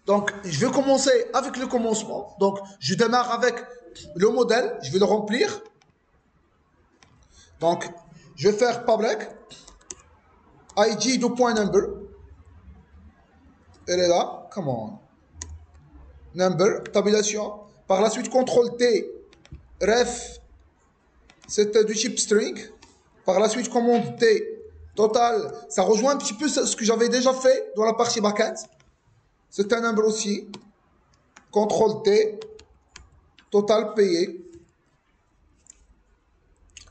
Donc, je vais commencer avec le commencement. Donc, je démarre avec le modèle. Je vais le remplir. Donc, je vais faire public. id.number. Elle est là. Come on. Number, tabulation. Par la suite, CTRL-T, ref, c'est du type string. Par la suite, commande T, total. Ça rejoint un petit peu ce que j'avais déjà fait dans la partie backend. C'est un number aussi. CTRL-T, total payé.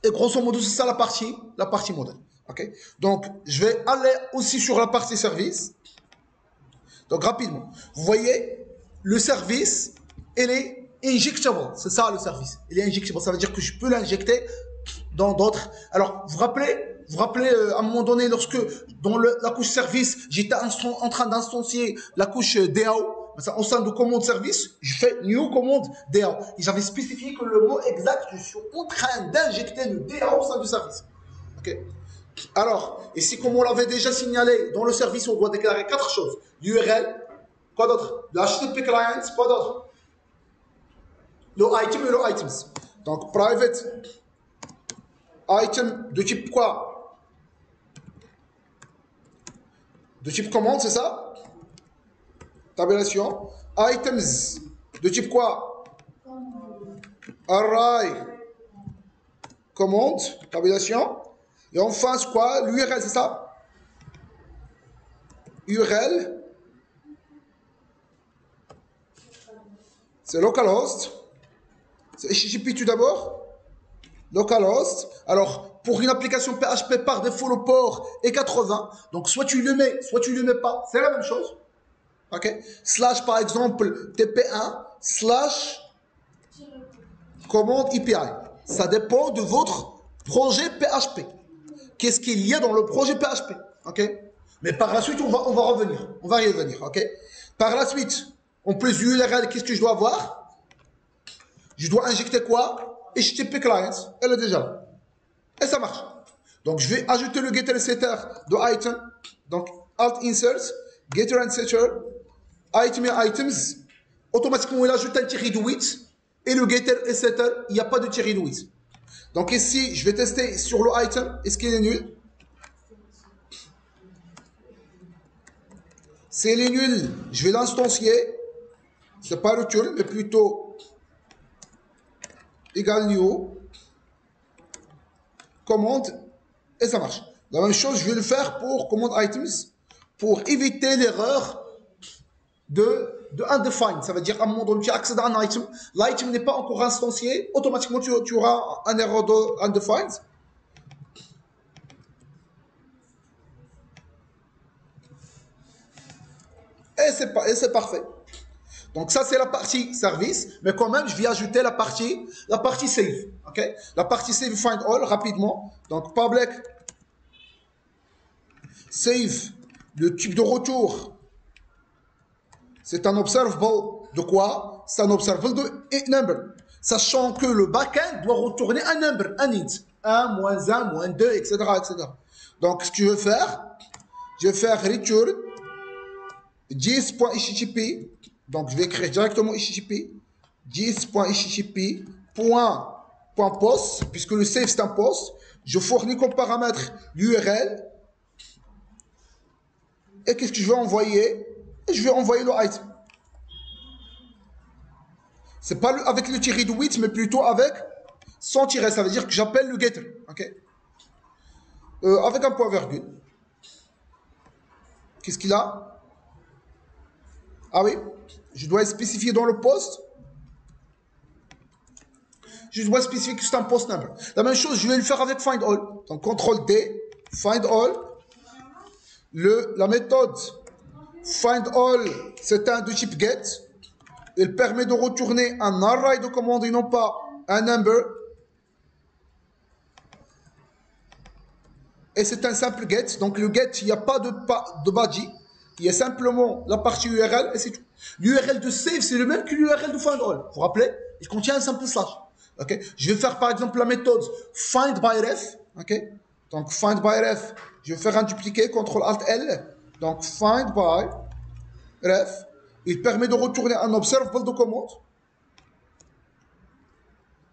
Et grosso modo, c'est ça la partie modèle. Okay? Donc, je vais aller aussi sur la partie service. Donc, rapidement. Vous voyez, le service, il est injectable. C'est ça le service. Il est injectable. Ça veut dire que je peux l'injecter dans d'autres. Alors, vous rappelez à un moment donné, lorsque dans la couche service, j'étais en train d'instancier la couche DAO. Au sein de commande service, je fais new commande DAO. Et j'avais spécifié que le mot exact, je suis en train d'injecter le DAO au sein du service. Ok. Alors, ici, comme on l'avait déjà signalé, dans le service, on doit déclarer 4 choses. L'URL, quoi d'autre? Le HTTP client, quoi d'autre? Le item et le items. Donc, private item de type quoi? De type commande, c'est ça? Tabulation. Items de type quoi? Array. Commande. Tabulation. Et enfin, c'est quoi? L'URL, c'est ça? URL. C'est localhost. C'est HTTP tout d'abord. Localhost. Alors, pour une application PHP, par défaut, le port est 80. Donc, soit tu le mets, soit tu le mets pas. C'est la même chose. OK? Slash, par exemple, TP1, slash commande API. Ça dépend de votre projet PHP. Qu'est-ce qu'il y a dans le projet PHP? OK? Mais par la suite, on va revenir. On va y revenir. OK? Par la suite, en plus du URL, qu'est-ce que je dois avoir? Je dois injecter quoi? HTTP client. Elle est déjà là. Et ça marche. Donc, je vais ajouter le getter setter de item. Donc, alt insert, getter and setter, item et items. Automatiquement, il ajoute un tiré de 8. Et le getter et setter, il n'y a pas de tiré de 8. Donc, ici, je vais tester sur le item. Est-ce qu'il est nul? Si il est nul, je vais l'instancier. Ce n'est pas return, mais plutôt égal new. Commande. Et ça marche. La même chose, je vais le faire pour commande items. Pour éviter l'erreur de undefined. Ça veut dire à un moment donné, tu accèdes à un item. L'item n'est pas encore instancié. Automatiquement, tu auras un erreur de undefined. Et c'est parfait. Donc ça, c'est la partie service. Mais quand même, je vais ajouter la partie save. Okay? La partie save find all, rapidement. Donc, public save, le type de retour, c'est un observable de quoi? C'est un observable de number. Sachant que le backend doit retourner un number, un int. 1, moins 1, moins 2, etc., etc. Donc, ce que je vais faire, je vais faire return 10.http. Donc, je vais écrire directement http 10.http .post, puisque le save c'est un post. Je fournis comme paramètre l'URL. Et qu'est-ce que je vais envoyer? Je vais envoyer le item. C'est pas avec le tiré de 8, mais plutôt avec sans tiret. Ça veut dire que j'appelle le getter. Okay? Avec un point virgule. Qu'est-ce qu'il a? Ah oui, je dois spécifier dans le post. Je dois spécifier que c'est un post number. La même chose, je vais le faire avec find all. Donc, CTRL-D, find all. La méthode find all, c'est un de type get. Il permet de retourner un array de commande et non pas un number. Et c'est un simple get. Donc, le get, il n'y a pas de body. Il y a simplement la partie URL et c'est tout. L'URL de save, c'est le même que l'URL de find all. Vous vous rappelez? Il contient un simple slash. Okay? Je vais faire par exemple la méthode find by ref. Okay? Donc find by ref, je vais faire un dupliqué, CTRL-ALT-L. Donc find by ref. il permet de retourner un observable document.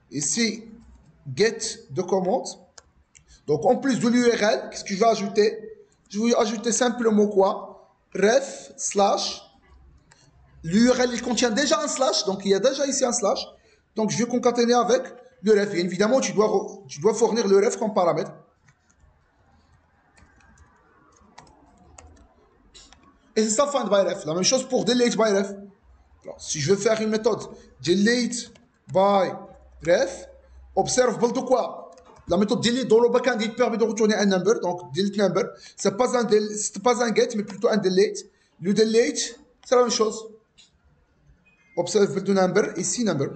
Ici, get document. Donc, en plus de l'URL, qu'est-ce que je vais ajouter? Je vais ajouter simplement quoi? Ref slash. L'URL, il contient déjà un slash, donc il y a déjà ici un slash. Donc, je vais concaténer avec le ref. Et évidemment, tu dois fournir le ref comme paramètre. Et c'est ça find by ref. La même chose pour delete by ref. Alors, si je veux faire une méthode delete by ref, observable de quoi? La méthode delete dans le backend, il permet de retourner un number. Donc, delete number. Ce n'est pas un get, mais plutôt un delete. Le delete, c'est la même chose. Observable de number, ici number.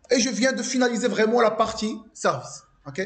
Et je viens de finaliser vraiment la partie service. OK?